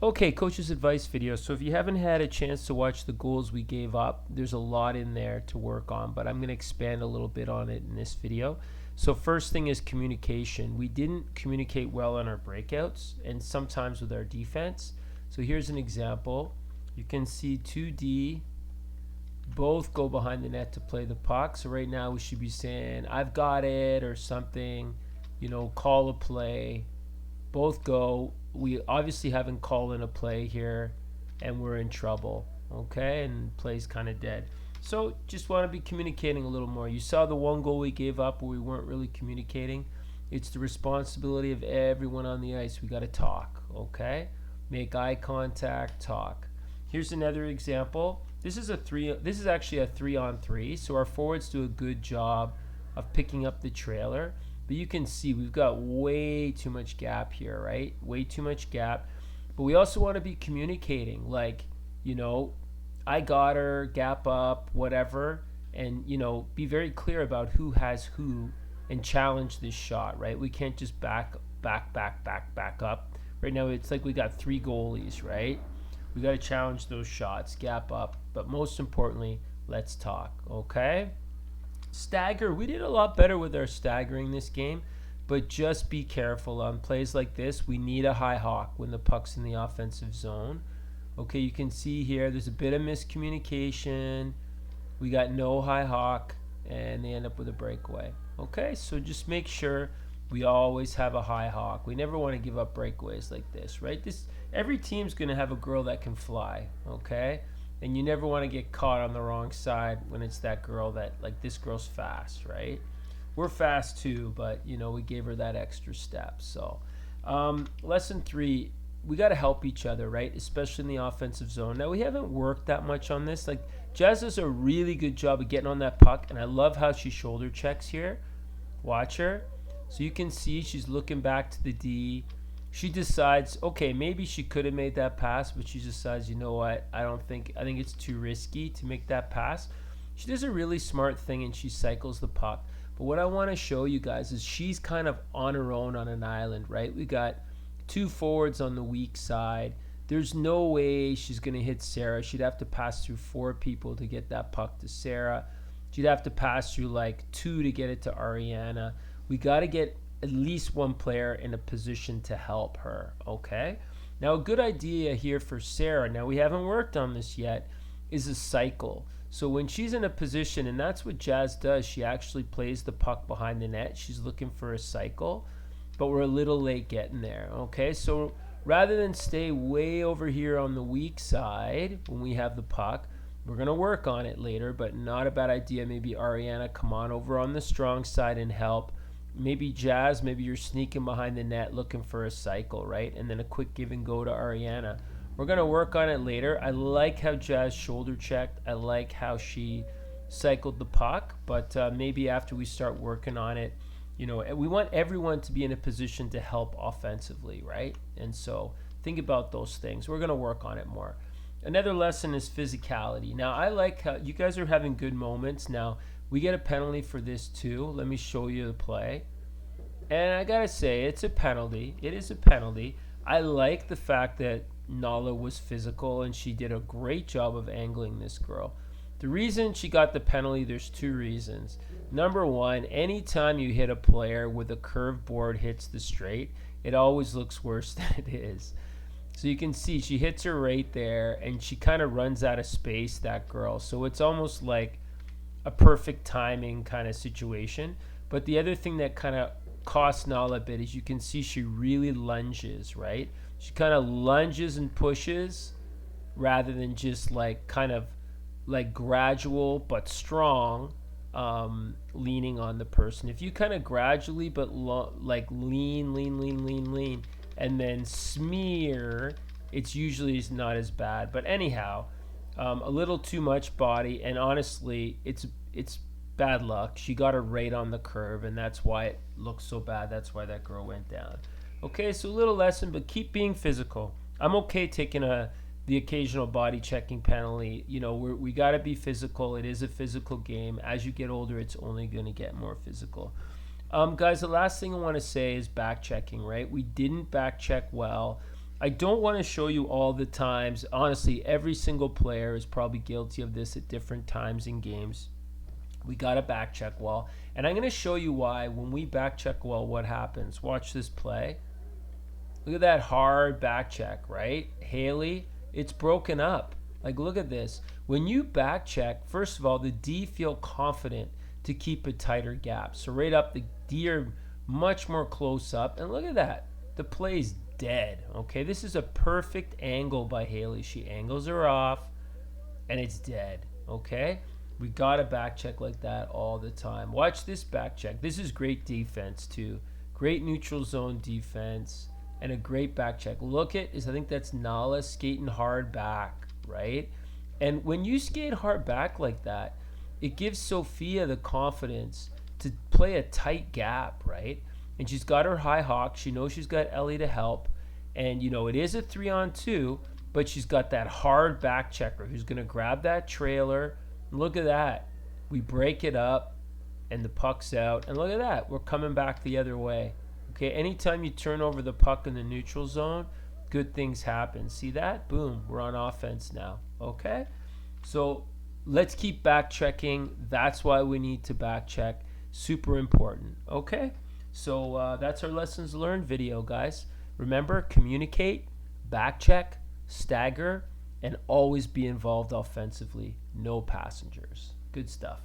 Okay, coach's advice video. So if you haven't had a chance to watch the goals we gave up, there's a lot in there to work on, but I'm going to expand a little bit on it in this video. So first thing is communication. We didn't communicate well on our breakouts and sometimes with our defense. So here's an example. You can see 2D both go behind the net to play the puck. So right now we should be saying, I've got it or something, call a play. Both go. We obviously haven't called in a play here and we're in trouble, okay? And play's kind of dead. So just want to be communicating a little more. You saw the one goal we gave up where we weren't really communicating. It's the responsibility of everyone on the ice. We got to talk, okay? Make eye contact, talk. Here's another example. This is actually a 3-on-3, so our forwards do a good job of picking up the trailer. But you can see we've got way too much gap here, right? Way too much gap. But we also want to be communicating, like, I got her, gap up, whatever. And, be very clear about who has who and challenge this shot, right? We can't just back up. Right now it's like we got 3 goalies, right? We got to challenge those shots, gap up. But most importantly, let's talk, okay? Stagger, we did a lot better with our staggering this game, but just be careful on plays like this. We need a high hawk when the puck's in the offensive zone. Okay, you can see here there's a bit of miscommunication. We got no high hawk and they end up with a breakaway. Okay, so just make sure we always have a high hawk. We never want to give up breakaways like this, right? Every team's going to have a girl that can fly, okay? And you never want to get caught on the wrong side when it's that girl that, like, this girl's fast, right? We're fast too, but, we gave her that extra step. So lesson 3, we got to help each other, right? Especially in the offensive zone. Now, we haven't worked that much on this. Like, Jazz does a really good job of getting on that puck, and I love how she shoulder checks here. Watch her. So you can see she's looking back to the D. She decides, okay, maybe she could have made that pass, but she decides, you know what, I think it's too risky to make that pass. She does a really smart thing and she cycles the puck. But what I want to show you guys is she's kind of on her own on an island, right? We got 2 forwards on the weak side. There's no way she's going to hit Sarah. She'd have to pass through 4 people to get that puck to Sarah. She'd have to pass through like 2 to get it to Ariana. We got to get at least one player in a position to help her, okay? Now, a good idea here for Sarah, now we haven't worked on this yet, is a cycle. So when she's in a position, and that's what Jazz does, she actually plays the puck behind the net. She's looking for a cycle, but we're a little late getting there, okay? So rather than stay way over here on the weak side when we have the puck, we're going to work on it later, but not a bad idea. Maybe Ariana, come on over on the strong side and help. Maybe Jazz, maybe you're sneaking behind the net looking for a cycle, right? And then a quick give and go to Ariana. We're going to work on it later. I like how Jazz shoulder checked. I like how she cycled the puck, but maybe after we start working on it, we want everyone to be in a position to help offensively, right? And so think about those things. We're going to work on it more. Another lesson is physicality. Now, I like how you guys are having good moments. Now, we get a penalty for this too. Let me show you the play. And I gotta say, it's a penalty. It is a penalty. I like the fact that Nala was physical and she did a great job of angling this girl. The reason she got the penalty, there's 2 reasons. Number 1, anytime you hit a player with a curved board hits the straight, it always looks worse than it is. So you can see she hits her right there and she kind of runs out of space, that girl. So it's almost like a perfect timing kind of situation. But the other thing that kind of costs Nala a bit is you can see she really lunges, right? She kind of lunges and pushes rather than just like kind of like gradual but strong leaning on the person. If you kind of gradually but like lean and then smear, it's usually not as bad. But anyhow, a little too much body, and honestly, it's bad luck. She got her right on the curve, and that's why it looks so bad. That's why that girl went down. Okay, so a little lesson, but keep being physical. I'm okay taking the occasional body checking penalty. We got to be physical. It is a physical game. As you get older, it's only going to get more physical. Guys, the last thing I want to say is back checking, right? We didn't back check well. I don't want to show you all the times. Honestly, every single player is probably guilty of this at different times in games. We got a back check well, and I'm going to show you why when we back check well, what happens. Watch this play. Look at that hard back check, right? Haley, it's broken up. Like, look at this. When you back check, first of all, the D feel confident to keep a tighter gap. So right up, the D are much more close up. And look at that. The play's dead, okay? This is a perfect angle by Haley. She angles her off, and it's dead, okay? We got to back check like that all the time. Watch this back check. This is great defense, too. Great neutral zone defense and a great back check. Look at, I think that's Nala skating hard back, right? And when you skate hard back like that, it gives Sophia the confidence to play a tight gap, right? And she's got her high hawk. She knows she's got Ellie to help. And, you know, it is a 3-on-2, but she's got that hard back checker who's going to grab that trailer. Look at that. We break it up, and the puck's out. And look at that. We're coming back the other way. Okay, anytime you turn over the puck in the neutral zone, good things happen. See that? Boom. We're on offense now. Okay? So let's keep back checking. That's why we need to back check. Super important. Okay? So that's our lessons learned video, guys. Remember, communicate, back check, stagger, and always be involved offensively. No passengers. Good stuff.